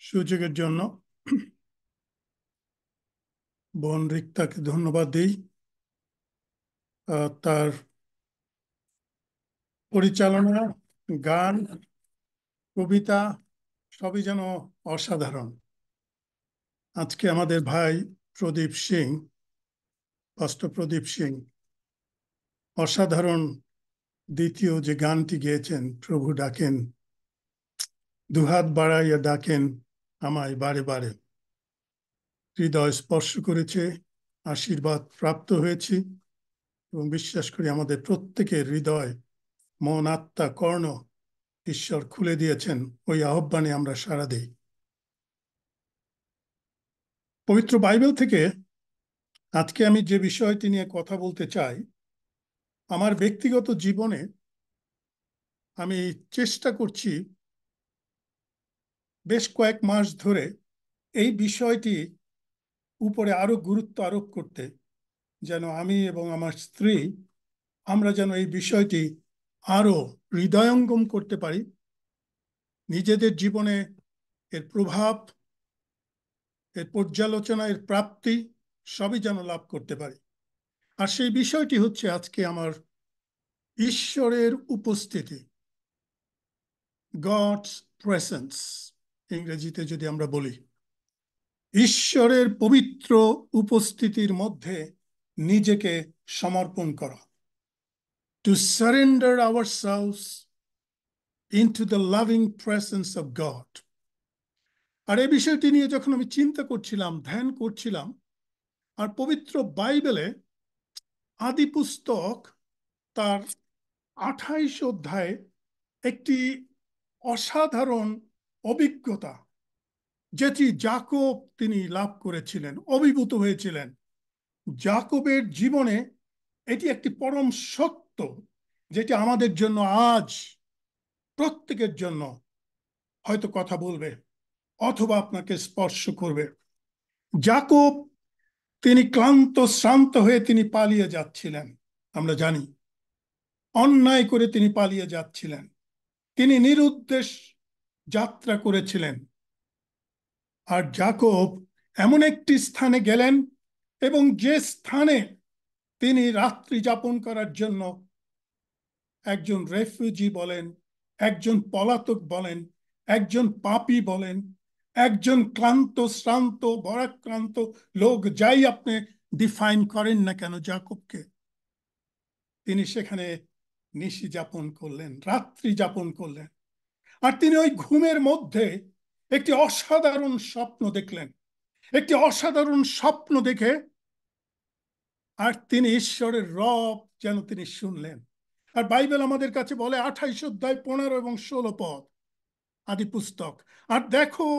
সুযোগের জন্য বোন রিক্তাকে ধন্যবাদ দিই। তার পরিচালনা, গান, কবিতা সবই যেন অসাধারণ। আজকে আমাদের ভাই প্রদীপ সিং, পাস্টর প্রদীপ সিং অসাধারণ দ্বিতীয় যে গানটি গেয়েছেন, প্রভু ডাকেন, দুহাত বাড়াইয়া ডাকেন আমায় বারে বারে, হৃদয় স্পর্শ করেছে, আশীর্বাদ প্রাপ্ত হয়েছি এবং বিশ্বাস করি আমাদের প্রত্যেকের হৃদয়, মন, আত্মা, কর্ণ ঈশ্বর খুলে দিয়েছেন। ওই আহ্বানে আমরা সাড়া দিই। পবিত্র বাইবেল থেকে আজকে আমি যে বিষয়টি নিয়ে কথা বলতে চাই, আমার ব্যক্তিগত জীবনে আমি চেষ্টা করছি বেশ কয়েক মাস ধরে এই বিষয়টি উপরে আরো গুরুত্ব আরোপ করতে, যেন আমি এবং আমার স্ত্রী আমরা যেন এই বিষয়টি আরো হৃদয়ঙ্গম করতে পারি, নিজেদের জীবনে এর প্রভাব, এর পর্যালোচনা, এর প্রাপ্তি সবই যেন লাভ করতে পারি। আর সেই বিষয়টি হচ্ছে আজকে আমার ঈশ্বরের উপস্থিতি, গডস প্রেজেন্স ইংরেজিতে যদি আমরা বলি। ঈশ্বরের পবিত্র উপস্থিতির মধ্যে নিজেকে সমর্পণ করা, to surrender ourselves into the loving presence of God. আর এই বিষয়টি নিয়ে যখন আমি চিন্তা করছিলাম, ধ্যান করছিলাম, আর পবিত্র বাইবেলে আদি পুস্তক তার 28 অধ্যায়ে একটি অসাধারণ অভিজ্ঞতা, যেটি যাকব তিনি লাভ করেছিলেন, অভিভূত হয়েছিলেন। যাকবের জীবনে এটি একটি পরম সত্য, যেটি আমাদের জন্য আজ প্রত্যেকের জন্য হয়তো কথা বলবে অথবা আপনাকে স্পর্শ করবে। যাকব তিনি ক্লান্ত শ্রান্ত হয়ে তিনি পালিয়ে যাচ্ছিলেন, আমরা জানি অন্যায় করে তিনি পালিয়ে যাচ্ছিলেন, তিনি নিরুদ্দেশ যাত্রা করেছিলেন। আর যাকব এমন একটি স্থানে গেলেন এবং যে স্থানে তিনি রাত্রি যাপন করার জন্য একজন রেফিউজি বলেন, একজন পলাতক বলেন, একজন পাপী বলেন, একজন ক্লান্ত শ্রান্ত বরাক্রান্ত লোক, যাই আপনি ডিফাইন করেন না কেন যাকবকে, তিনি সেখানে নিশি যাপন করলেন, রাত্রি যাপন করলেন। আর তিনি ওই ঘুমের মধ্যে একটি অসাধারণ স্বপ্ন দেখলেন। একটি অসাধারণ স্বপ্ন দেখে আর তিনি ঈশ্বরের রব যেন তিনি শুনলেন। আর বাইবেল আমাদের কাছে বলে 28 অধ্যায় 15 এবং 16 পদ আদি পুস্তক, আর দেখো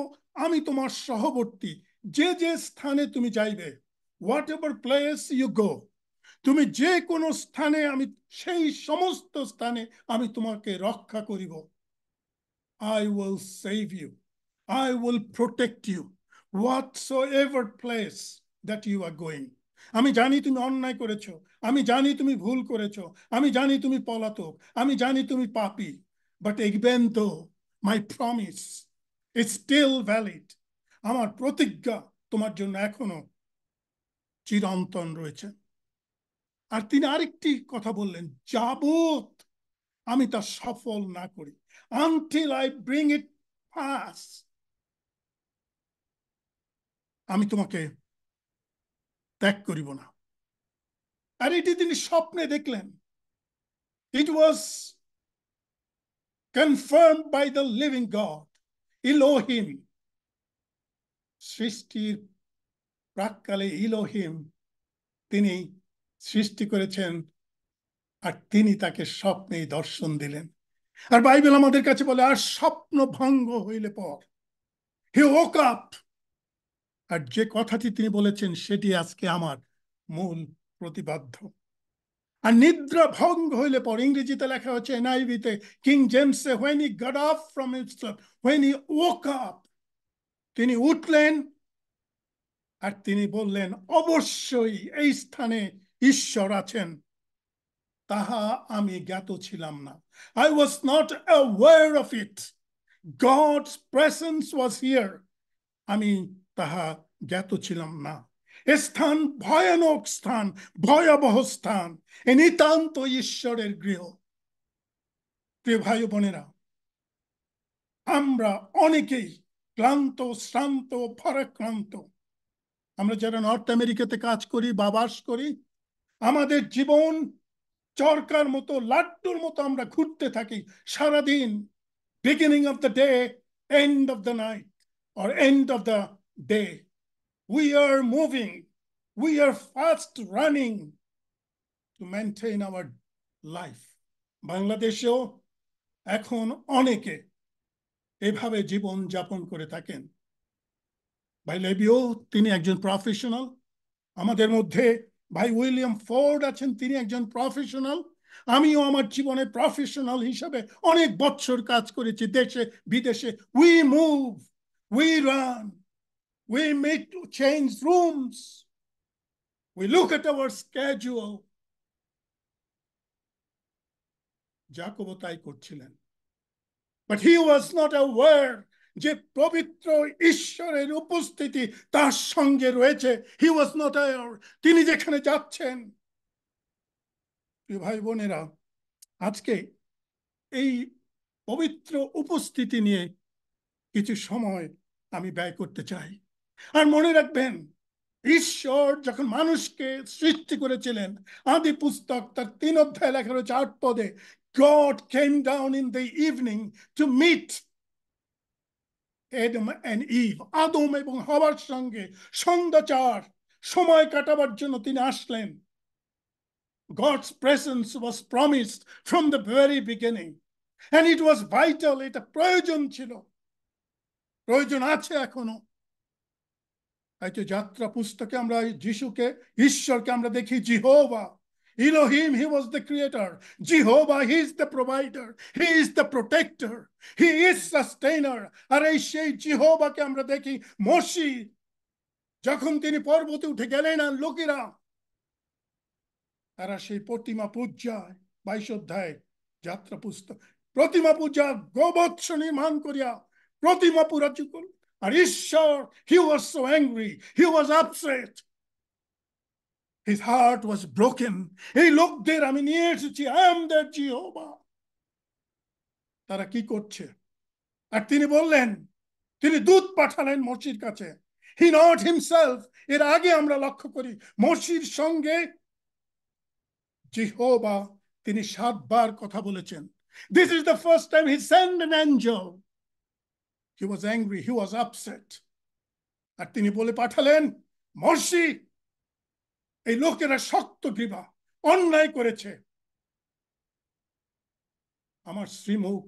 আমি তোমার সহবর্তী, যে যে স্থানে তুমি যাইবে, whatever place you go, তুমি যে কোনো স্থানে আমি সেই সমস্ত স্থানে আমি তোমাকে রক্ষা করিব। I will save you, I will protect you whatsoever place that you are going. আমি জানি তুমি অন্যায় করেছো, আমি জানি তুমি ভুল করেছো, আমি জানি তুমি পলাতক, আমি জানি তুমি পাপী, but even though my promise is still valid, আমার প্রতিজ্ঞা তোমার জন্য এখনো চিরন্তন রয়েছে। আর তিনি আরেকটি কথা বললেন, যাবত আমি তা সফল না করি, until I bring it pass, আমি তোমাকে ত্যাগ করিব না। আর এটি তিনি স্বপ্নে দেখলেন। It was confirmed by the living God, Elohim. সৃষ্টির প্রাক্কালে ইলোহিম তিনি সৃষ্টি করেছেন, আর তিনি তাকে স্বপ্নে দর্শন দিলেন। আর বাইবেল আমাদের কাছে বলে, আর স্বপ্ন ভঙ্গ হইলে পর হি woke up। আর যে কথাটি তিনি বলেছেন সেটি আজকে আমার মূল প্রতিপাদ্য। আর নিদ্রা ভঙ্গ হইলে পর, ইংরেজিতে লেখা হচ্ছে এনআইভিতে, king জেমসে, when he got up from his sleep, when he woke up, তিনি উঠলেন আর তিনি বললেন, অবশ্যই এই স্থানে ঈশ্বর আছেন, তাহা আমি জ্ঞাত ছিলাম না। I was not aware of it. God's presence was here. আমি তাহা জ্ঞাত ছিলাম না। এ স্থান ভয়ানক স্থান, ভয়াবহ স্থান, এ নিতান্ত ঈশ্বরের গৃহ। প্রিয় ভাই বোনেরা, আমরা অনেকেই ক্লান্ত, শ্রান্ত, ভারাক্রান্ত। আমরা যারা নর্থ আমেরিকাতে কাজ করি বা বাস করি, আমাদের জীবন চরকার মতো, লাড্ডুর মতো আমরা ঘুরতে থাকি সারাদিন। Beginning of the day, end of the night, or end of the day. We are moving. We are fast running to maintain our life. বাংলাদেশেও এখন অনেকে এভাবে জীবন যাপন করে থাকেন। ভাই লেবিও তিনি একজন প্রফেশনাল। আমাদের মধ্যে ভাই উইলিয়াম ফোর্ড আছেন, তিনি একজন প্রফেশনাল। আমিও আমার জীবনে প্রফেশনাল হিসাবে অনেক বছর কাজ করেছি দেশে বিদেশে। We move, we run, we meet to change rooms, we look at our schedule. জাকবও তাই করছিলেন। But he was not aware যে পবিত্র ঈশ্বরের উপস্থিতি তার সঙ্গে রয়েছে। He was not aware তিনি যেখানে যাচ্ছেন। ভাই বোনেরা, আজকে এই পবিত্র উপস্থিতি নিয়ে কিছু সময় আমি ব্যয় করতে চাই। আর মনে রাখবেন, ঈশ্বর যখন মানুষকে সৃষ্টি করেছিলেন, আদি পুস্তক তার 3 অধ্যায় লেখা রয়েছে 8 পদে, God came down in the evening to meet Adam and Eve. আদম এবং হাওয়ার সঙ্গে সন্ধ্যাচার সময় কাটাবার জন্য তিনি আসলেন। God's presence was promised from the very beginning, and it was vital. এটা প্রয়োজন ছিল, প্রয়োজন আছে এখনো। এই যে যাত্রা পুস্তকে আমরা যিশুকে, ঈশ্বরকে আমরা দেখি জিহোভা, Elohim, he was the creator. Jehovah, he is the provider. He is the protector. He is sustainer. আর এই সেই জিহোভাকে আমরা দেখি মোশি যখন তিনি পর্বতে উঠে গেলেন, আর লোকেরা তারা সেই প্রতিমা পূজায় 22 অধ্যায় যাত্রা পুস্তক, প্রতিমা পূজা গোবৎস নির্মাণ করিয়া প্রতিমা পূজা করল। আর ঈশ্বর, he was so angry, he was upset, his heart was broken. এই লোকদের আমি নিয়ে এসেছি, I am their Jehovah। তারা কি করছে? আর তিনি বললেন, তিনি দূত পাঠালেন মোশির কাছে। He not himself, এর আগে আমরা লক্ষ্য করি মোশির সঙ্গে জিহোভা তিনি 7 বার কথা বলেছেন। This is the first time he sent an angel. He was angry, he was upset. আর তিনি বলে পাঠালেন, মোশি, এই লোকেরা শক্ত গ্রীবা, অন্যায় করেছে, আমার শ্রীমুখ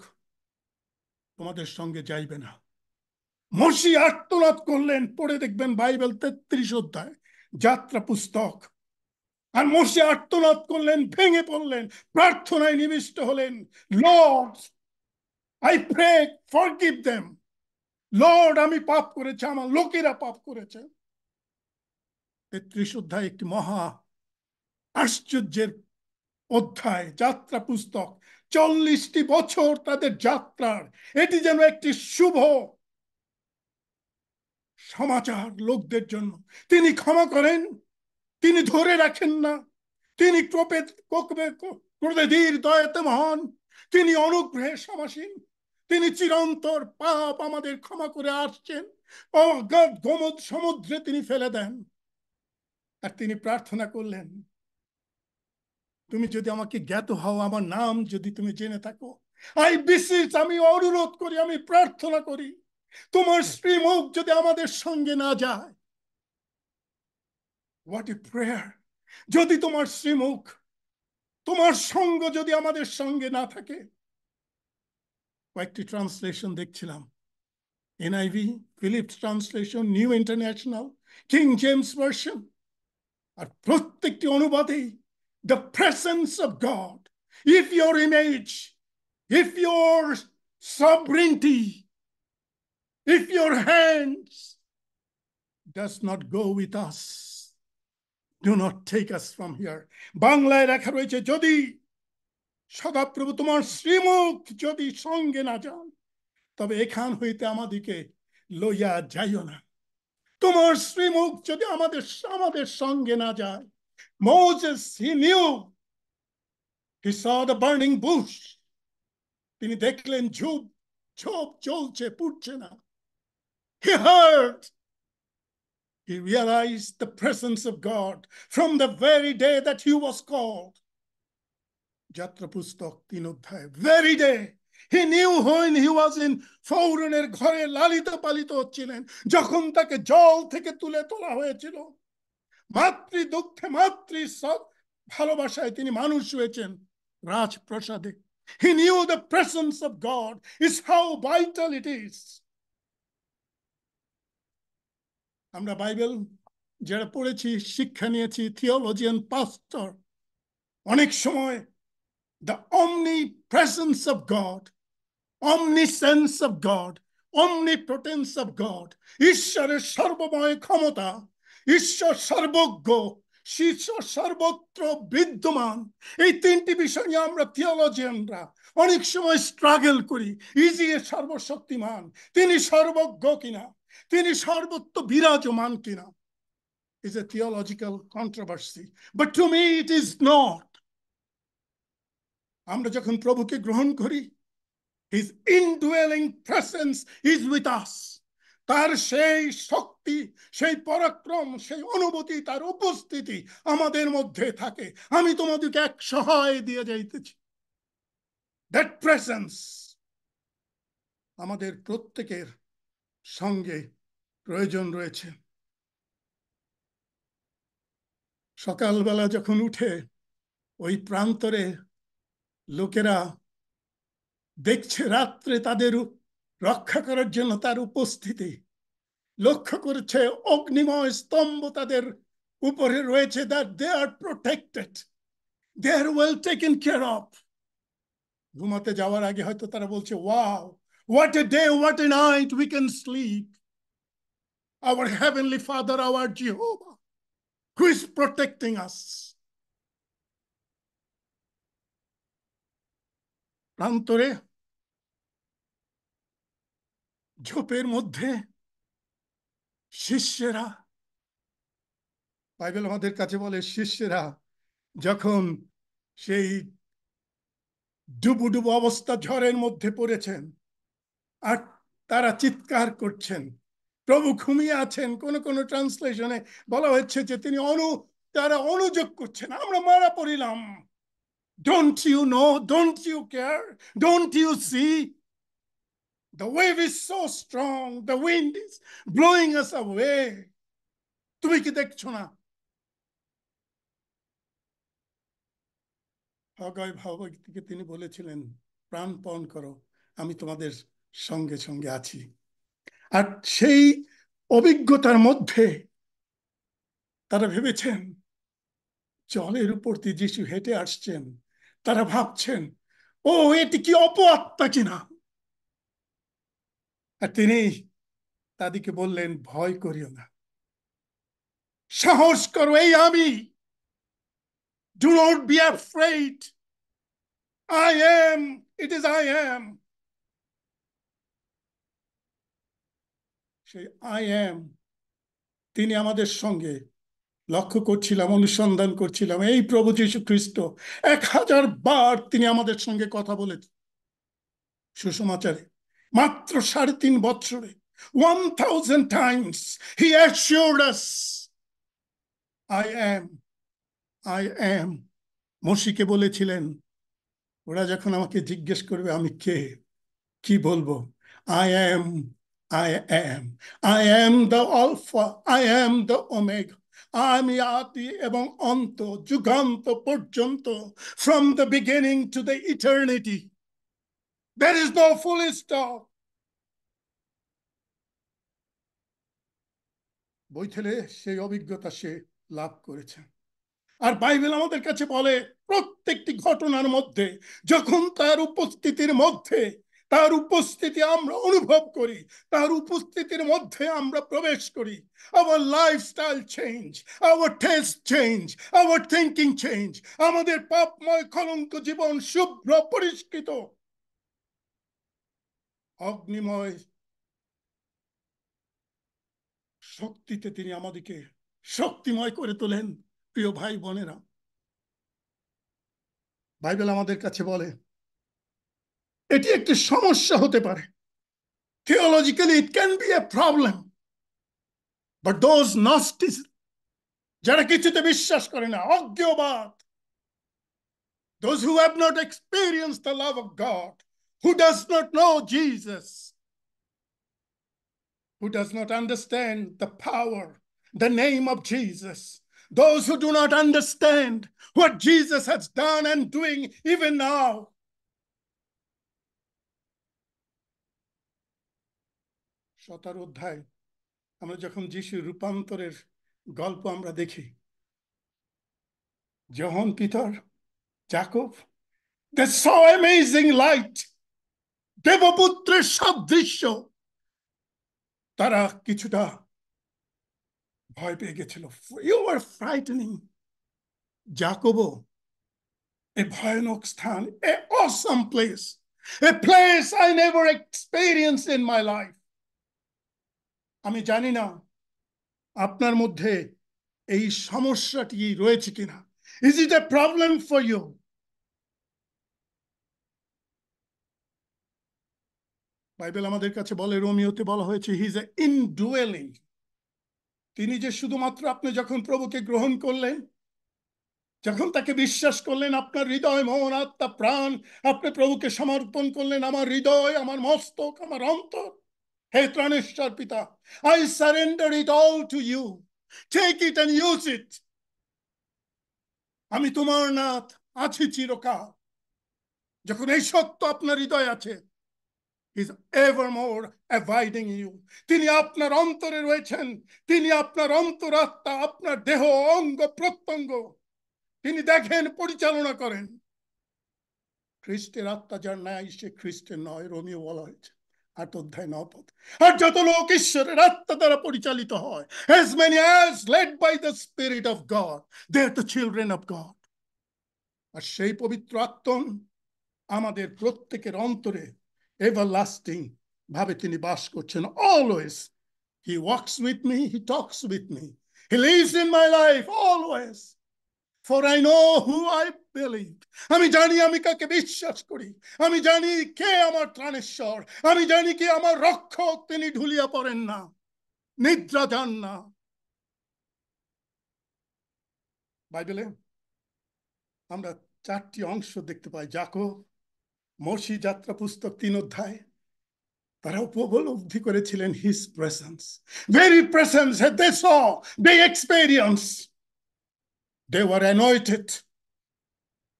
তোমাদের সঙ্গে যাইবে না। মোশি আর্তনাদ করলেন, পড়ে দেখবেন বাইবেল 33 অধ্যায় যাত্রা পুস্তক। আর মোশে আর্তনাদ করলেন, ভেঙে পড়লেন, প্রার্থনায় নিবিষ্ট হলেন। Lord, I pray, forgive them. Lord, আমি পাপ করেছি, আমার লোকেরা পাপ করেছে। 33 অধ্যায় একটি মহা আশ্চর্যের অধ্যায় যাত্রা পুস্তক। 40টি বছর তাদের যাত্রার এটি যেন একটি শুভ সমাচার লোকদের জন্য। তিনি ক্ষমা করেন, তিনি ধরে রাখেন না, তিনি ক্রোধের দয়াতে মহান, তিনি অনুগ্রহে সমাসীন, তিনি চিরন্তর পাপ আমাদের ক্ষমা করে আসছেন, অগাধ গোমদ সমুদ্রে তিনি ফেলে দেন। আর তিনি প্রার্থনা করলেন, তুমি যদি আমাকে জ্ঞাত হও, আমার নাম যদি তুমি জেনে থাকো, আই বিসিচ, আমি অনুরোধ করি, আমি প্রার্থনা করি, তোমার শ্রীমুখ যদি আমাদের সঙ্গে না যায়। What a prayer! যদি তোমার শ্রীমুখ, তোমার সঙ্গ যদি আমাদের সঙ্গে না থাকে। কয়েকটি ট্রান্সলেশন দেখছিলাম, NIV, Phillips translation, new international, King James version, আর প্রত্যেকটি অনুবাদেই the presence of God, if your image, if your sovereignty, if your hands does not go with us, do not take us from here. বাংলায় লেখা রয়েছে, যদি সদাপ্রভু তোমার শ্রীমুখ যদি সঙ্গে না যান, তবে এখান হইতে আমাদিকে লইয়া যাইও না। তোমার শ্রীমুখ যদি আমাদের আমাদের সঙ্গে না যায়। Moses, he knew, he saw the burning bush, তিনি দেখলেন ঝোপ ঝোপ জ্বলছে, পুড়ছে না। He heard, he realized the presence of God from the very day that he was called. যাত্রা পুস্তক 3 অধ্যায়, very day he knew when he was in ফৌরনের ঘরে লালিত পালিত হচ্ছিলেন, যখন তাকে জল থেকে তুলে তোলা হয়েছিল। মাতৃ দুঃখে মাতৃ ভালোবাসায় তিনি মানুষ হয়েছেন রাজপ্রাসাদে। He knew the presence of God is how vital it is. আমরা বাইবেল যারা পড়েছি, শিক্ষা নিয়েছি, থিওলজিয়ান, পাস্টর, অনেক সময় the omnipresence of God, omniscience of God, omnipotence of God, ঈশ্বরের সর্বময় ক্ষমতা, ঈশ্বর সর্বজ্ঞ, ঈশ্বর সর্বত্র বিদ্যমান, এই তিনটি বিষয় নিয়ে আমরা থিওলজিয়ানরা অনেক সময় স্ট্রাগল করি। ইজি এ সর্বশক্তিমান, তিনি সর্বজ্ঞ কিনা, তিনি সর্বত্র বিরাজমান কিনা, is a theological controversy, but to me it is not. আমরা যখন প্রভুকে গ্রহণ করি, his indwelling presence is with us, তার সেই শক্তি, সেই পরাক্রম, সেই অনুভূতি, তার উপস্থিতি আমাদের মধ্যে থাকে। আমি তোমাদেরকে এক সহায় দিয়ে যাইতেছি। that presence আমাদের প্রত্যেকের সঙ্গে প্রয়োজন রয়েছে। সকালবেলা যখন উঠে ওই প্রান্তরে লোকেরা দেখছে রাত্রে তাদের রক্ষা করার জন্য তার উপস্থিতি, লক্ষ্য করেছে অগ্নিময় স্তম্ভ তাদের উপরে রয়েছে, that they are protected, they are well taken care of। ঘুমাতে যাওয়ার আগে হয়তো তারা বলছে, wow, what a day, what a night, we can sleep, our heavenly Father, our Jehovah, who is protecting us। প্রান্তরে ঝোপের মধ্যে শিষ্যেরা, বাইবেল আমাদের কাছে বলে শিষ্যেরা যখন সেই ডুবুডুবু অবস্থা ঝড়ের মধ্যে পড়েছেন আর তারা চিৎকার করছেন, প্রভু ঘুমিয়ে আছেন। কোন কোন ট্রান্সলেশনে বলা হচ্ছে যে তিনি তারা অনুযোগ করছেন, আমরা মারা পড়িলাম। Don't you know, don't you care, don't you see, the wave is so strong, the wind is blowing us away, তুমি কি দেখছো না? হগাই ভাবকে তিনি বলেছিলেন, প্রাণপণ করো, আমি তোমাদের সঙ্গে সঙ্গে আছি। আর সেই অভিজ্ঞতার মধ্যে তারা ভেবেছেন জলের উপর দিয়ে যিশু হেঁটে আসছেন, তারা ভাবছেন ও এটি কি অপআত্মা কিনা। আর তিনি তাদেরকে বললেন, ভয় করিও না, সাহস করো, এই আমি, do not be afraid, I am, it is I am। সেই I am তিনি আমাদের সঙ্গে, লক্ষ্য করছিলাম, অনুসন্ধান করছিলাম, এই প্রভু যীশু খ্রিস্ট 1000 বার তিনি আমাদের সঙ্গে কথা বলেছেন সুসমাচারে, মাত্র 3.5 বছরে 1000 times he assured us, I am, I am। মসিকে বলেছিলেন, ওরা যখন আমাকে জিজ্ঞেস করবে আমি কে, কি বলবো, I am, I am, I am the Alpha, I am the Omega, আমি আদি এবং অন্ত, যুগান্ত পর্যন্ত, from the beginning to the eternity, there is no full stop। বইথেলে সেই অভিজ্ঞতা সে লাভ করেছে। আর বাইবেল আমাদের কাছে বলে প্রত্যেকটি ঘটনার মধ্যে যখন তার উপস্থিতির মধ্যে, তার উপস্থিতি আমরা অনুভব করি, তার উপস্থিতির মধ্যে আমরা প্রবেশ করি, our lifestyle change, our taste change, our thinking change, আমাদের পাপময় কলঙ্ক জীবন শুভ্র পরিষ্কৃত অগ্নিময় শক্তিতে তিনি আমাদেরকে শক্তিময় করে তোলেন। প্রিয় ভাই বোনেরা, বাইবেল আমাদের কাছে বলে এটি একটি সমস্যা হতে পারে। Theologically it can be a problem, but those Gnostics, যারা কিছুতে বিশ্বাস করে না, অজ্ঞবাদ, those who have not experienced the love of God, who does not know Jesus, who does not understand the power, the name of Jesus, those who do not understand what Jesus has done and doing even now. 17 অধ্যায় আমরা যখন যিশুর রূপান্তরের গল্প আমরা দেখি, John, Peter, Jacob, they saw amazing light, দেবপুত্রের সাদৃশ্য। তারা কিছুটা ভয় পেয়ে গেছিল। You were frightening. জাকবও, a ভয়ানক স্থান, a awesome place, a place I never experienced in my life. আমি জানি না আপনার মধ্যে এই সমস্যাটি রয়েছে কিনা। Is it a problem for you? Bible আমাদের কাছে বলে, রোমিওতে বলা হয়েছে হি ইজ এ ইনডুয়েলিং। তিনি যে শুধুমাত্র আপনি যখন প্রভুকে গ্রহণ করলেন, যখন তাকে বিশ্বাস করলেন, আপনার হৃদয়, মন, আত্মা, প্রাণ আপনি প্রভুকে সমর্পণ করলেন, আমার হৃদয়, আমার মস্তক, আমার অন্তর, হে ত্রাণেশ্বর পিতা, I surrender it all to you. Take it and use it. আমি তোমার নাথ, আছি চিরকাল। যখন এই সত্য আপনার হৃদয়ে আছে, is evermore abiding in you. তিনি আপনার অন্তরে রয়েছেন, তিনি আপনার অন্তরাত্মা, আপনার দেহ, অঙ্গ প্রত্যঙ্গ তিনি দেখেন, পরিচালনা করেন। খ্রিস্টের আত্মা যার নাই সে খ্রিস্টের নয়, রোমিও বলা হয়েছে 8 অধ্যায় 9 পদ। আর যত লোক ঈশ্বরের আত্মা দ্বারা পরিচালিত হয়, as many as led by the Spirit of God, they are the children of God. আর সেই পবিত্র আত্মা আমাদের প্রত্যেকের অন্তরে এভারলাস্টিং ভাবে তিনি বাস করছেন। Always he walks with me, he talks with me, he lives in my life always. For I know who I believe. আমি জানি আমি কাকে বিশ্বাস করি, আমি জানি কে আমার ত্রাণেশ্বর, আমি জানি কে আমার রক্ষক। তিনি ঢুলিয়া পড়েন না, নিদ্রা যান না। বাইবেলে আমরা 4টি অংশ দেখতে পাই। যাকব, মোশি যাত্রা পুস্তক 3 অধ্যায়, তারা উপলব্ধি করেছিলেন his presence, very presence they saw, they experienced, they were anointed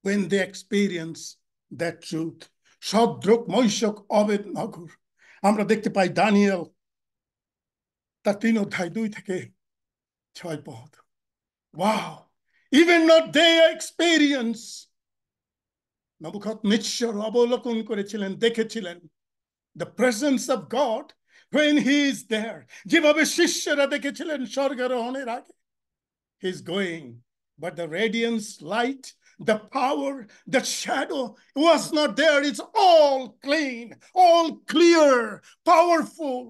when they experienced that truth. Shadrach, Meshach, Abednego আমরা দেখতে পাই। দানিয়েল তার 3 অধ্যায় 2 থেকে 6 পদ। Wow, even not their experience. নবুকদনেচ্ছর অবলোকন করেছিলেন, দেখেছিলেন the presence of God when he is there. যেভাবে শিষ্যরা দেখেছিলেন স্বর্গারোহণের আগে, he is going, but the radiance, light, the power, the shadow was not there. It's all clean, all clear, powerful.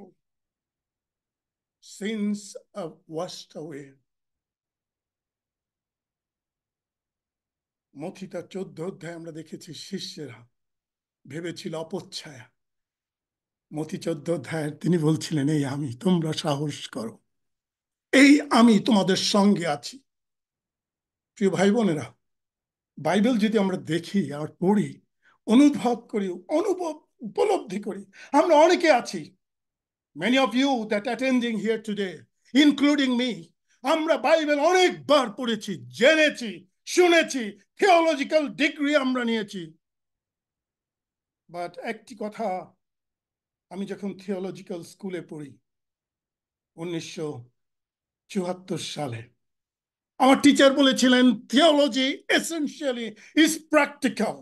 Sins are washed away. মথিতা 14 অধ্যায় আমরা দেখেছি শিষ্যরা ভেবেছিল অপচ্ছায়া। মথি 14 অধ্যায় তিনি বলছিলেন, এই আমি, তোমরা সাহস করো, এই আমি তোমাদের সঙ্গে আছি। প্রিয় ভাই বোনেরা, বাইবেল যদি আমরা দেখি আর পড়ি, অনুভব করি, উপলব্ধি করি, আমরা অনেকে আছি, many of you that attending here today, including me, আমরা বাইবেল অনেকবার পড়েছি, জেনেছি, শুনেছি, থিওলজিক্যাল ডিগ্রি আমরা নিয়েছি। বাট একটি কথা, আমি যখন থিওলজিক্যাল স্কুলে পড়ি 1974 সালে, আমার টিচার বলেছিলেন থিওলজি এসেনশিয়ালি ইজ প্র্যাকটিক্যাল,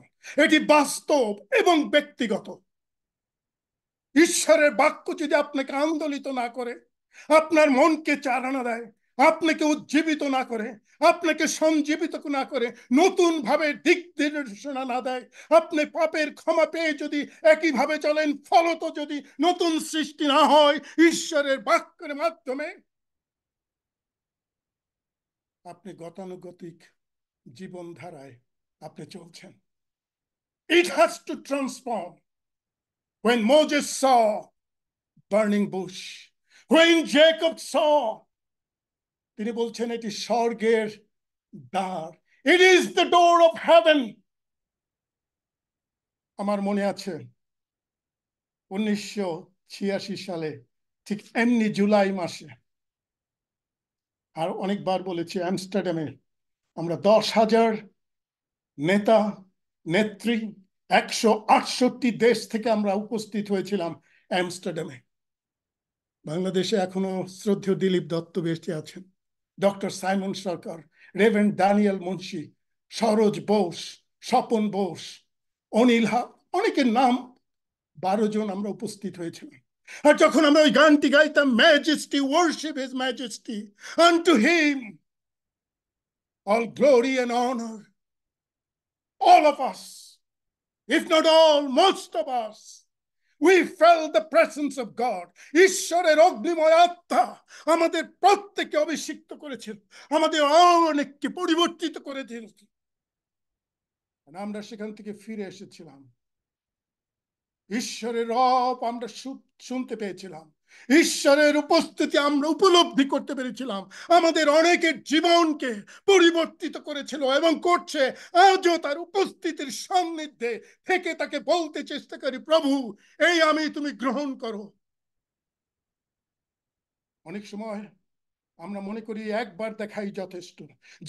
এটি বাস্তব এবং ব্যক্তিগত। ঈশ্বরের বাক্য যদি আপনাকে আন্দোলিত না করে, আপনার মনকে চালনা দেয়, আপনাকে উজ্জীবিত না করে, আপনাকে সঞ্জীবিত না করে, নতুন ভাবে দিক নির্দেশনা না দেয়, আপনি পাপের ক্ষমা পেয়ে যদি একইভাবে চলেন, ফলত যদি নতুন সৃষ্টি না হয় ঈশ্বরের বাক্যের মাধ্যমে, আপনি গতানুগতিক জীবনধারায় আপনি চলছেন। It has to transform. When Moses saw burning bush, when Jacob saw, তিনি বলছেন এটি স্বর্গের দ্বার, it is the door of heaven. আমার মনে আছে 1986 সালে ঠিক এমনি জুলাই মাসে, আর অনেকবার বলেছি, আমস্টারডামে আমরা 10,000 নেতা নেত্রী 168 দেশ থেকে আমরা উপস্থিত হয়েছিলাম আমস্টারডামে। বাংলাদেশে এখনো শ্রদ্ধেয় দিলীপ দত্ত বেঁচে আছেন, ডক্টর সাইমন সরকার, রেভারেন্ড ড্যানিয়েল মুন্সি, সরোজ বোস, স্বপন বোস, অনিল অনেকের নাম 12 জন আমরা উপস্থিত হয়েছিলাম। আর যখন আমরা ওই গানটি গাইতাম, majesty worship his majesty, unto him all glory and honour, all of us, if not all, most of us, we felt the presence of God. ঈশ্বরের অগ্নিময় আত্মা আমাদের প্রত্যেককে অভিষিক্ত করেছিল, আমাদের অনেককে পরিবর্তিত করেছিল। আমরা সেখান থেকে ফিরে এসেছিলাম, ঈশ্বরের রব আমরা শুনতে পেয়েছিলাম, ঈশ্বরের উপস্থিতি আমরা উপলব্ধি করতে পেরেছিলাম, আমাদের অনেকের জীবনকে পরিবর্তিত করেছিল এবং করছে। আজও তার উপস্থিতির সান্নিধ্যে থেকে তাকে বলতে চেষ্টা করি, প্রভু এই আমি, তুমি গ্রহণ করো। অনেক সময় আমরা মনে করি একবার দেখাই যথেষ্ট।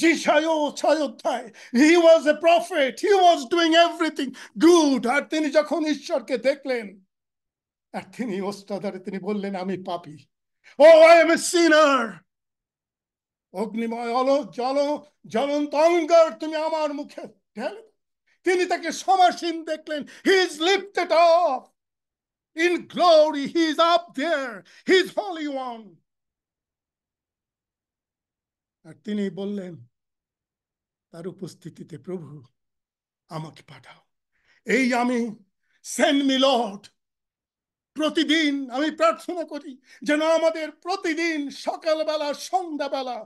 যিশায়া 6 অধ্যায়, he was a prophet, he was doing everything good, আর তিনি যখন ঈশ্বরকে দেখলেন আর তিনি ওস্তাদারে তিনি বললেন আমি পাপী, ও আই এম এ সিনার। অগ্নিময় জ্বলন্ত অঙ্গার তুমি আমার মুখে ঢেলে। তিনি তাকে সমাসীন দেখলেন, he is lifted up in glory, he is up there, he is holy one. আর তিনি বললেন তার উপস্থিতিতে, প্রভু আমাকে পাঠাও, এই আমি, সেন্ড মি লর্ড। প্রতিদিন আমি প্রার্থনা করি যেন আমাদের প্রতিদিন সকালবেলা সন্ধ্যাবেলা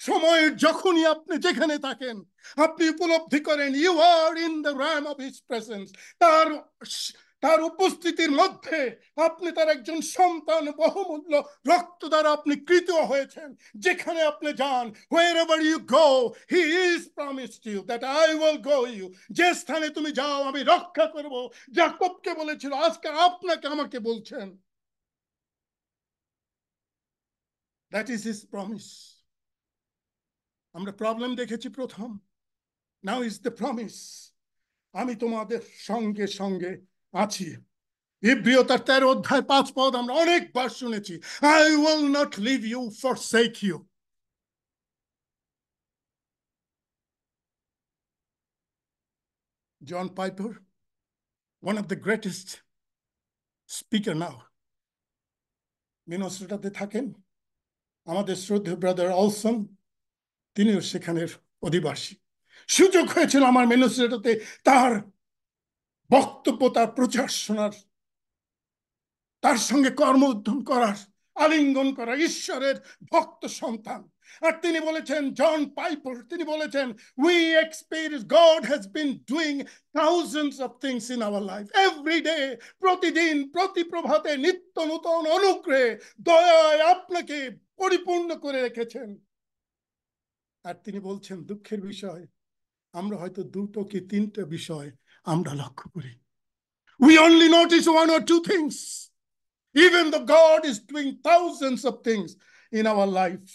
সময়ের যখনই আপনি যেখানে থাকেন আপনি উপলব্ধি করেন you are in the realm of his presence. তার তার উপস্থিতির মধ্যে আপনি তার একজন সন্তান, বহুমূল্য রক্ত দ্বারা আপনি কৃত হয়েছেন। যেখানে আপনি যান, wherever you go, he is promised you that I will go you. যে স্থানে তুমি যাও আমি রক্ষা করব। যাকবকে বলেছিল, আজকে আপনাকে আমাকে বলছেন। That is his promise. আমরা প্রবলেম দেখেছি প্রথম, নাও ইজ দ্য প্রমিস, আমি তোমাদের সঙ্গে সঙ্গে আছি। ইব্রিয় তার 13 অধ্যায় 5 পদ আমরা অনেকবার শুনেছি, I will not leave you, forsake you. John Piper, one of the greatest speaker now, মিনেসোটাতে থাকেন। আমাদের শ্রদ্ধেয় ব্রাদার অলসন, তিনিও সেখানের অধিবাসী। সুযোগ হয়েছিল আমার মিনেসোটাতে তার বক্তব্য, তার প্রচার শোনার, তার সঙ্গে কর্ম উদ্যম করার, আলিঙ্গন করা ঈশ্বরের ভক্ত সন্তান। আর তিনি বলেছেন, জন পাইপার, তিনি বলেছেন, we experience God has been doing thousands of things in our life every day. প্রতিদিন প্রতি প্রভাতে নিত্য নূতন অনুগ্রহে দয়ায় আপনাকে পরিপূর্ণ করে রেখেছেন। আর তিনি বলছেন, দুঃখের বিষয় আমরা হয়তো 2 কি 3টে বিষয় আমরা লক্ষ্য করি। We only notice 1 or 2 things, even though God is doing thousands of things in our life.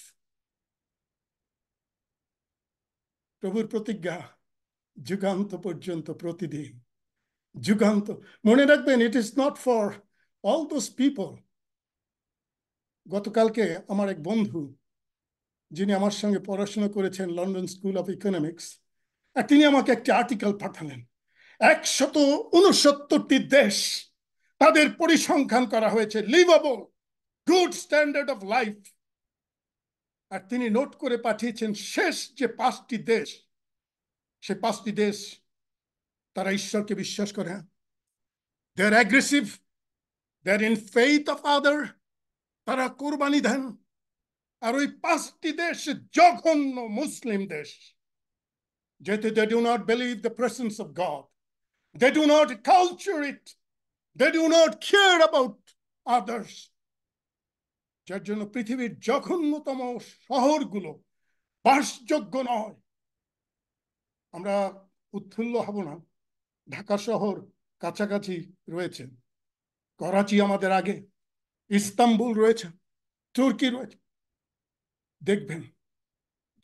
প্রভুর প্রতিজ্ঞা যুগান্ত পর্যন্ত, প্রতিদিন যুগান্ত। মনে রাখবেন, it is not for all those people. গতকালকে আমার এক বন্ধু, যিনি আমার সঙ্গে পড়াশোনা করেছেন লন্ডন স্কুল অফ ইকোনমিক্স, আর তিনি আমাকে একটি আর্টিকেল পাঠালেন। 169টি দেশ তাদের পরিসংখ্যান করা হয়েছে, livable good standard of life. আর তিনি নোট করে পাঠিয়েছেন শেষ যে 5টি দেশ, সে 5টি দেশ তারা ঈশ্বরকে বিশ্বাস করে। They are aggressive, they are in faith of other, তারা কোরবানি দেন। আর ওই 5টি দেশ জঘন্য মুসলিম দেশ, যেহেতু they do not believe the presence of God, they do not culture it, they do not care about others, যার জন্য পৃথিবীর জঘন্যতম শহরগুলো বাসযোগ্য নয়। আমরা উৎফুল্ল হব না, ঢাকা শহর কাছাকাছি রয়েছে, করাচি আমাদের আগে, ইস্তাম্বুল রয়েছে, তুর্কি রয়েছে। দেখবেন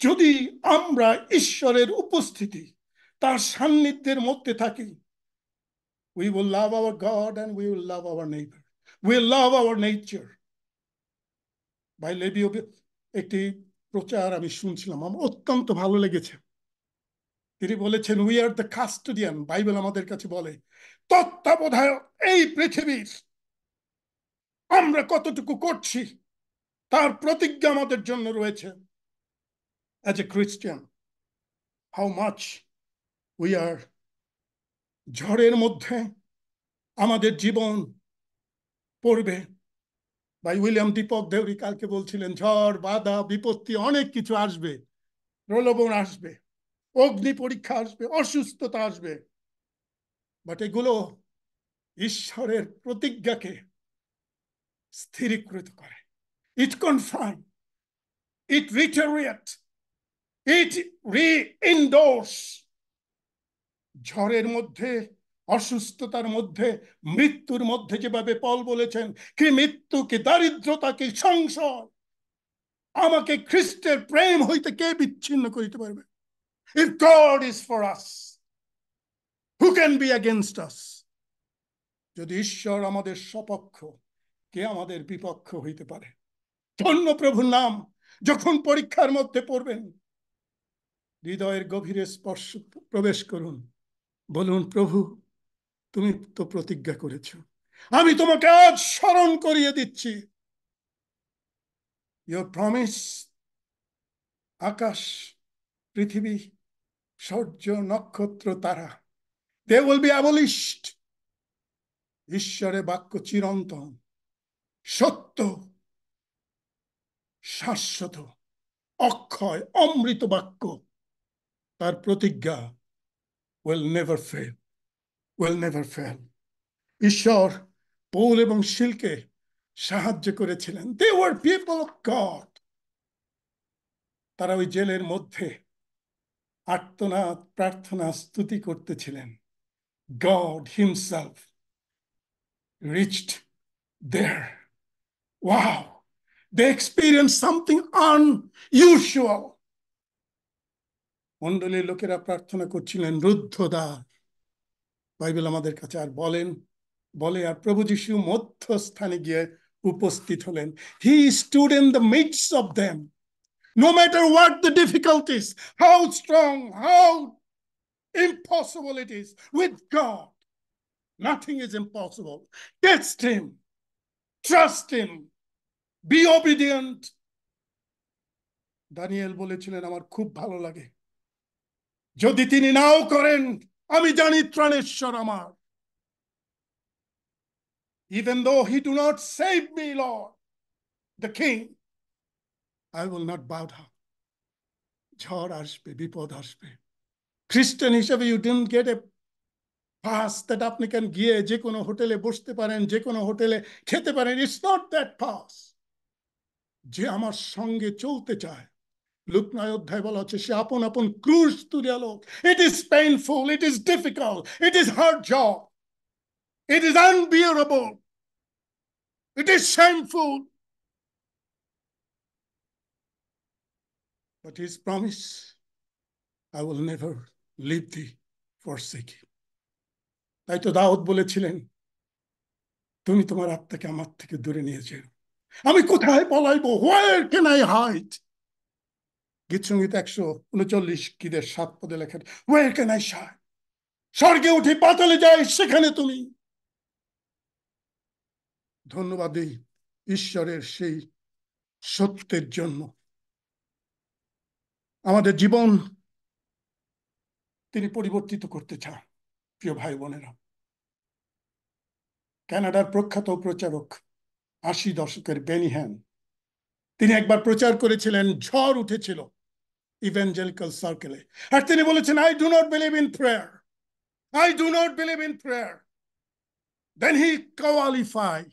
যদি আমরা ঈশ্বরের উপস্থিতি, তার সান্নিধ্যের মধ্যে থাকি, we will love our God and we will love our neighbor, we will love our nature. ভাই লেবীয় একটি প্রচার আমি শুনছিলাম, আমার অত্যন্ত ভালো লেগেছে। তিনি বলেছেন we are the custodian, Bible আমাদের কাছে বলে তত্ত্বাবধায়ক এই পৃথিবীর। আমরা কতটুকু করছি তার প্রতিজ্ঞা আমাদের জন্য রয়েছে। অ্যাজ এ খ্রিস্টান, হাউ মাচ উই আর। ঝড়ের মধ্যে আমাদের জীবন পড়বে। ভাই উইলিয়াম দীপক দেউরি কালকে বলছিলেন ঝড় বাধা বিপত্তি অনেক কিছু আসবে, প্রলোভন আসবে, অগ্নি পরীক্ষা আসবে, অসুস্থতা আসবে, বাট এগুলো ঈশ্বরের প্রতিজ্ঞাকে স্থিরীকৃত করে। ইট কনফার্ম, ইট রিটারিয়েট, ইট রিইনডোর্স। ঝড়ের মধ্যে, অসুস্থতার মধ্যে, মৃত্যুর মধ্যে যেভাবে পল বলেছেন কি মৃত্যু, কি দারিদ্রতা, কি সংশয় আমাকে খ্রিস্টের প্রেম হইতে কে বিচ্ছিন্ন করিতে পারবে? If God is for us, who can be against us? যদি ঈশ্বর আমাদের সপক্ষ, কে আমাদের বিপক্ষ হইতে পারে? ধন্য প্রভুর নাম। যখন পরীক্ষার মধ্যে পড়বেন, হৃদয়ের গভীরে স্পর্শ প্রবেশ করুন, বলুন প্রভু তুমি তো প্রতিজ্ঞা করেছ, আমি তোমাকে আজ স্মরণ করিয়ে দিচ্ছি। ইয়োর প্রমিস, আকাশ, পৃথিবী, সূর্য, নক্ষত্র, তারা, they will be abolished. ঈশ্বরের বাক্য চিরন্তন, সত্য, শাশ্বত, অক্ষয়, অমৃত বাক্য। তার প্রতিজ্ঞা will never fail, will never fail. ঈশ্বর পৌল এবং শিলকে সাহায্য করেছিলেন। They were people of God. তারা ওই জেলের মধ্যে আর্তনাদ, প্রার্থনা, স্তুতি করতেছিলেন। God himself reached there. Wow, they experienced something unusual. মণ্ডলীর লোকেরা প্রার্থনা করছিলেন রুদ্ধ দ্বার, বাইবেল আমাদের কাছে আর বলে আর প্রভু যিশু মধ্যস্থানে গিয়ে উপস্থিত হলেন। He stood in the midst of them. No matter what the difficulties, how strong, how impossible it is, with God, nothing is impossible. Test him, trust him, be obedient. দানিয়েল বলেছিলেন আমার খুব ভালো লাগে, যদি তিনি নাও করেন আমি জানি ত্রাণেশ্বর আমার। Even though he do not save me, Lord, the King, I will not bow down. ঝড় আসবে, বিপদ আসবে। খ্রিস্টান হিসেবে you didn't get a pass that আপনি কেন গিয়ে যে কোনো হোটেলে বসতে পারেন, যে কোনো হোটেলে খেতে পারেন। It's not that pass. যে আমার সঙ্গে চলতে চায়, লুক 9 অধ্যায় বলা হচ্ছে সে আপন আপন ক্রুশ তুলিয়া লোক। It is painful, it is difficult, it is hard job, it is unbearable, it is shameful, but his promise, I will never leave thee, forsake you. তাই তো দাউদ বলেছিলেন তুমি তোমার আত্মাকে আমার থেকে দূরে নিয়ে যেও, আমি কোথায় পলাইবো? Where can I hide? গীত সংগীত 139 গীতের 7 পদে লেখেন Where can I hide? স্বর্গে উঠি পাতালে যাই, সেখানে তুমি। ধন্যবাদ ঈশ্বরের সেই সত্যের জন্য আমাদের জীবন তিনি পরিবর্তিত করতে চান। প্রিয় ভাই বোনেরা, কানাডার প্রখ্যাত প্রচারক 80 দশকের বেনি হ্যান, তিনি একবার প্রচার করেছিলেন, ঝড় উঠেছিল ইভেঞ্জেলিক্যাল সার্কেলে, আর তিনি বলেছেন, I do not believe in prayer, I do not believe in prayer. Then he qualified.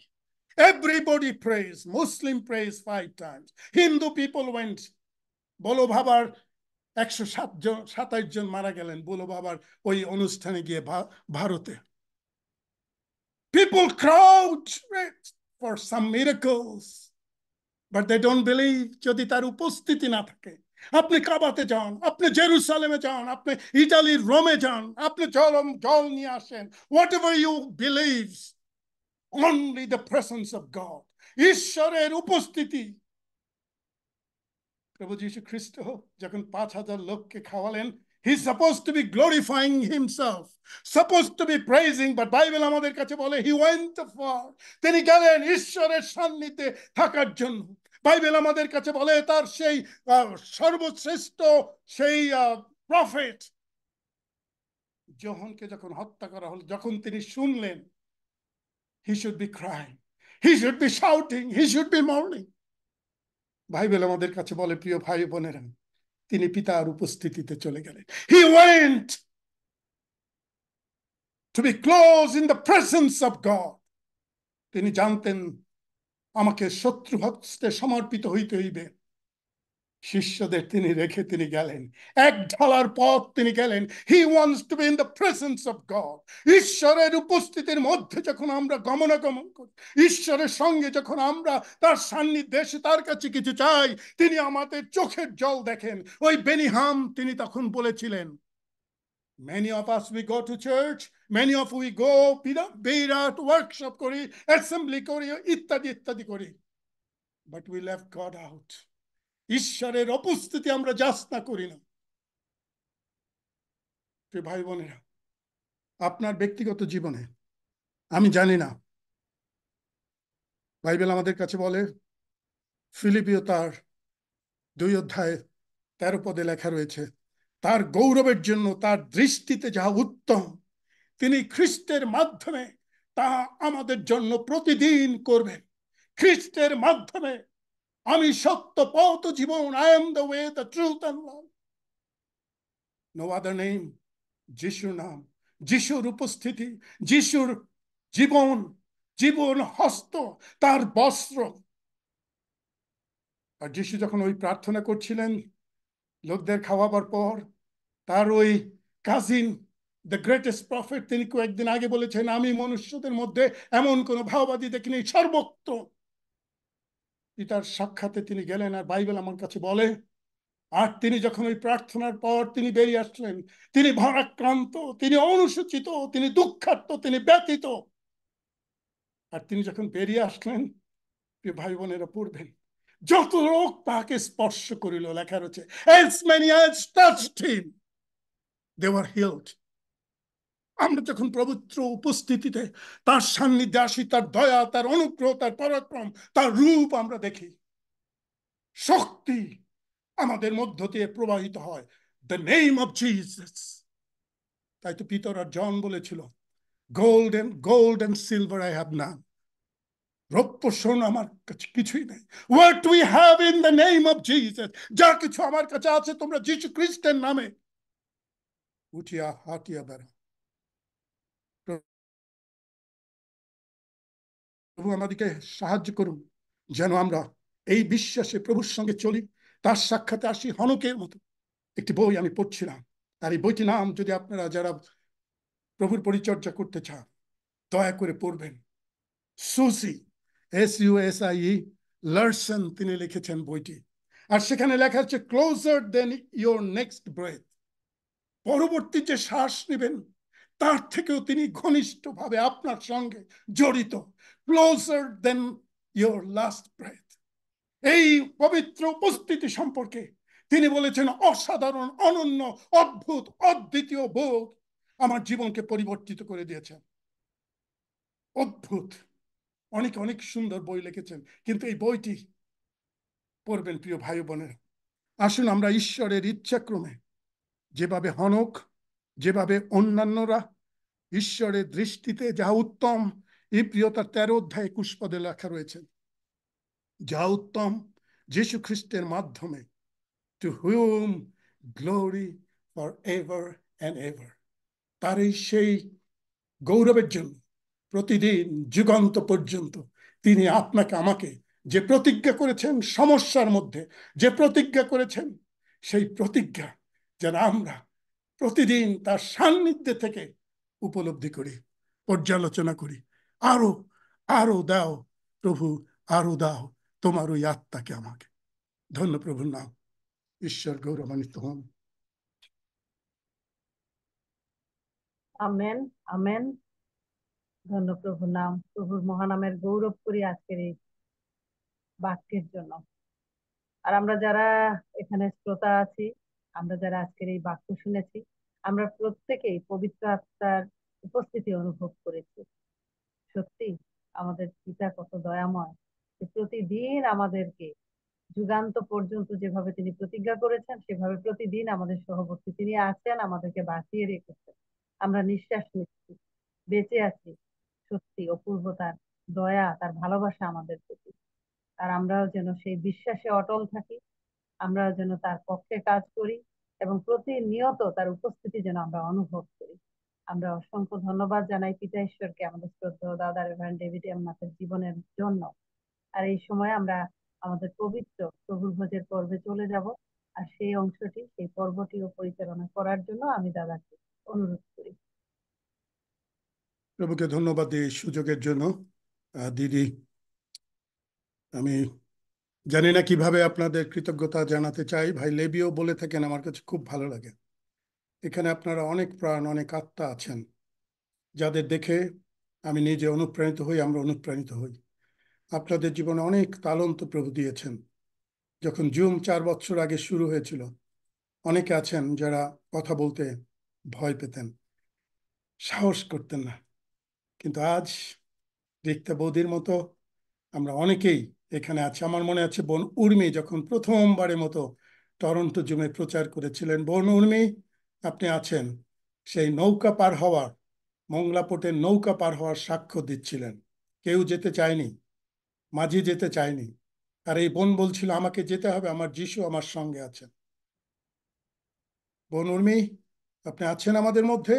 Everybody prays. Muslim prays 5 times. Hindu people went. বলো বাবার 127 জন মারা গেলেন বলো বাবার ওই অনুষ্ঠানে গিয়ে ভারতে। People crowd for some miracles, but they don't believe যদি তার উপস্থিতি না থাকে। আপনি কাবাতে যান, আপনি জেরুসালেমে যান, আপনি ইতালির রোমে যান, আপনি জল নিয়ে আসেন, whatever you believe, only the presence of God, ঈশ্বরের উপস্থিতি। প্রভু যীশু খ্রিস্ট যখন 5,000 লোককে খাওয়ালেন, he's supposed to be glorifying himself, supposed to be praising, but Bible আমাদের কাছে বলে he went far. তিনি গেলেন ঈশ্বরের সান্নিধ্যে থাকার জন্য। বাইবেল আমাদের কাছে বলে তার সেই সর্বশ্রেষ্ঠ সেই প্রফেট যোহনকে যখন হত্যা করা হলো, যখন তিনি শুনলেন, he should be crying, he should be shouting, he should be mourning. Bible আমাদের কাছে বলে, প্রিয় ভাই বোনেরা, তিনি পিতার উপস্থিতিতে চলে গেলেন। He went to be close in the presence of God. তিনি জানতেন আমাকে শত্রু হস্তে সমর্পিত হইতে হইবে। শিষ্যদের তিনি রেখে তিনি গেলেন, এক ঢালার পথ তিনি গেলেন। He wants to be in the presence of God. ঈশ্বরের উপস্থিতির মধ্যে যখন আমরা গমনাগমন করি, ঈশ্বরের সঙ্গে যখন আমরা তার সান্নিধ্যে এসে তার কাছে কিছু চাই, তিনি আমাদের চোখের জল দেখেন। ওই বেনিহাম তিনি তখন বলেছিলেন, many of us we go to church, many of we go Virat workshop করি, অ্যাসেম্বলি করি, ইত্যাদি ইত্যাদি করি, but we left God out. ঈশ্বরের উপস্থিতি আমরা যাচনা করি না। ভাই বোনেরা, আপনার ব্যক্তিগত জীবনে আমি জানি না, বাইবেল আমাদের কাছে বলে, ফিলিপিও তার 2 অধ্যায় 13 পদে লেখা রয়েছে, তার গৌরবের জন্য তার দৃষ্টিতে যাহা উত্তম তিনি খ্রিস্টের মাধ্যমে তা আমাদের জন্য প্রতিদিন করবেন। খ্রিস্টের মাধ্যমে আমি সত্য পথ জীবন, I am the way, the truth and life. No other name. যিশুর নাম, যিশুর উপস্থিতি, যিশুর জীবন, জীবন হস্ত, তার বস্ত্র। আর যিশু যখন ওই প্রার্থনা করছিলেন লোকদের খাওয়াবার পর, তার ওই কাজিন দ্য গ্রেটেস্ট প্রফেট, তিনি কয়েকদিন আগে বলেছেন, আমি মনুষ্যদের মধ্যে এমন কোন ভাওবাদী দেখিনি, সর্বত্র পিতার সাক্ষাতে তিনি গেলেন। আর বাইবেল আমার কাছে বলে, আর তিনি যখন ওই প্রার্থনার পর তিনি বেরিয়ে আসলেন, তিনি ভারাক্রান্ত, তিনি অনুসূচিত, তিনি দুঃখার্ত, তিনি ব্যথিত। আর তিনি যখন বেরিয়ে আসলেন, প্রিয় ভাই বোনেরা পড়বেন, যত লোক তাকে স্পর্শ করিল, লেখা রয়েছে, as many as touched him they were healed. আমরা যখন পবিত্র উপস্থিতিতে তার সান্নিধ্যে আসি, তার দয়া, তার অনুগ্রহ, তার পরাক্রম, তার রূপ আমরা দেখি, শক্তি আমাদের মধ্য দিয়ে প্রবাহিত হয়। The name of Jesus. তাই তো পিতর আর জন বলেছিল, gold and silver I have none. রৌপ্য সোনা আমার কাছে কিছুই নেই। What we have in the name of Jesus, যা কিছু আমার কাছে আছে তোমরা যীশু খ্রিস্টের নামে উঠিয়া হাঁটিয়া বেড়াও। প্রভু আমাদেরকে সাহায্য করুন যেন আমরা এই বিশ্বাসে প্রভুর সঙ্গে চলি, তার সাক্ষাতে আসি। হনকের মতো একটি বই আমি পড়ছিলাম, আর এই বইটির নাম যদি আপনারা যারা প্রভুর পরিচর্যা করতে চান দয়া করে পড়বেন। সুসি, SUSIE লার্সন তিনি লিখেছেন বইটি। আর সেখানে লেখা আছে, closer than your next breath, পরবর্তী যে শ্বাস নেবেন তার থেকেও তিনি ঘনিষ্ঠভাবে আপনার সঙ্গে জড়িত। Closer than your last breath. এই পবিত্র উপস্থিতি সম্পর্কে তিনি বলেছেন, অসাধারণ, অনন্য, অদ্ভুত, অদ্বিতীয় বোধ আমার জীবনকে পরিবর্তিত করে দিয়েছে। অদ্ভুত। অনেক অনেক সুন্দর বই লিখেছেন, কিন্তু এই বইটি পড়বেন প্রিয় ভাই বোনেরা। আসুন আমরা ঈশ্বরের ইচ্ছাক্রমে, যেভাবে হনক, যেভাবে অন্যান্যরা ঈশ্বরের দৃষ্টিতে যা উত্তম, ইব্রিয় তার 13 অধ্যায়ে 21 পদে লেখা রয়েছে, যা উত্তম যীশু খ্রিস্টের মাধ্যমে, to whom glory for ever and ever, তার এই সেই গৌরবের জন্য প্রতিদিন যুগান্ত পর্যন্ত তিনি আপনাকে আমাকে যে প্রতিজ্ঞা করেছেন, সমস্যার মধ্যে যে প্রতিজ্ঞা করেছেন, সেই প্রতিজ্ঞা যেন আমরা প্রতিদিন তার সান্নিধ্যে থেকে উপলব্ধি করি, পর্যালোচনা করি। আরো আরো দাও প্রভু, আরো দাও তোমার ওই আত্মাকে আমাকে। ধন্য প্রভুর নাম। ঈশ্বর গৌরবান্বিত হন। Amen, amen. ধন্য প্রভুর নাম, প্রভুর মহানামের গৌরব করি আজকের এই বাক্যের জন্য। আর আমরা যারা এখানে শ্রোতা আছি, আমরা যারা আজকের এই বাক্য শুনেছি, আমরা প্রত্যেকেই পবিত্র আত্মার উপস্থিতি অনুভব করেছি। সত্যি আমাদের পিতা কত দয়াময়, যে প্রতিদিন আমাদেরকে যুগান্ত পর্যন্ত যেভাবে তিনি প্রতিজ্ঞা করেছেন, সেভাবে প্রতিদিন আমাদের সহবর্তী তিনি আছেন, আমাদেরকে বাঁচিয়ে রেখেছেন। আমরা নিঃশ্বাস নিচ্ছি, বেঁচে আছি। সত্যি অপূর্ব তার দয়া, তার ভালোবাসা আমাদের প্রতি। আর আমরাও যেন সেই বিশ্বাসে অটল থাকি, আমরাও যেন তার পক্ষে কাজ করি এবং প্রতিনিয়ত তার উপস্থিতি যেন আমরা অনুভব করি। আমরা অসংখ্য ধন্যবাদ জানাই পিতা ঈশ্বরকে, আমাদের শ্রদ্ধেয় দাদা রেভারেন্ড ডেভিড এম নাথের জীবনের জন্য। আর এই সময় আমরা আমাদের পবিত্র প্রভুর ভোজের পর্বে চলে যাব। আর সেই অংশটি, সেই পর্বটিও পরিচালনা করার জন্য আমি দাদাকে অনুরোধ করি। প্রভুকে ধন্যবাদ দিই এই সুযোগের জন্য। দিদি, আমি জানি না কিভাবে আপনাদের কৃতজ্ঞতা জানাতে চাই। ভাই লেবিও বলে থাকেন, আমার কাছে খুব ভালো লাগে। এখানে আপনারা অনেক প্রাণ, অনেক আত্মা আছেন, যাদের দেখে আমি নিজে অনুপ্রাণিত হই, আমরা অনুপ্রাণিত হই। আপনাদের জীবনে অনেক তালন্ত প্রভু দিয়েছেন। যখন জুম 4 বছর আগে শুরু হয়েছিল, অনেকে আছেন যারা কথা বলতে ভয় পেতেন, সাহস করতেন না। কিন্তু আজ রিক্তা বৌদির মতো আমরা অনেকেই এখানে আছি। আমার মনে আছে বোন উর্মি যখন প্রথমবারের মতো টরন্টো জুমে প্রচার করেছিলেন। বোন উর্মি, আপনি আছেন, সেই নৌকা পার হওয়ার, মংলা পোর্টের নৌকা পার হওয়ার সাক্ষ্য দিচ্ছিলেন। কেউ যেতে চায়নি, মাঝি যেতে চায়নি, আর এই বোন বলছিল আমাকে যেতে হবে, আমার যিশু আমার সঙ্গে আছেন। বোন উর্মি, আপনি আছেন আমাদের মধ্যে।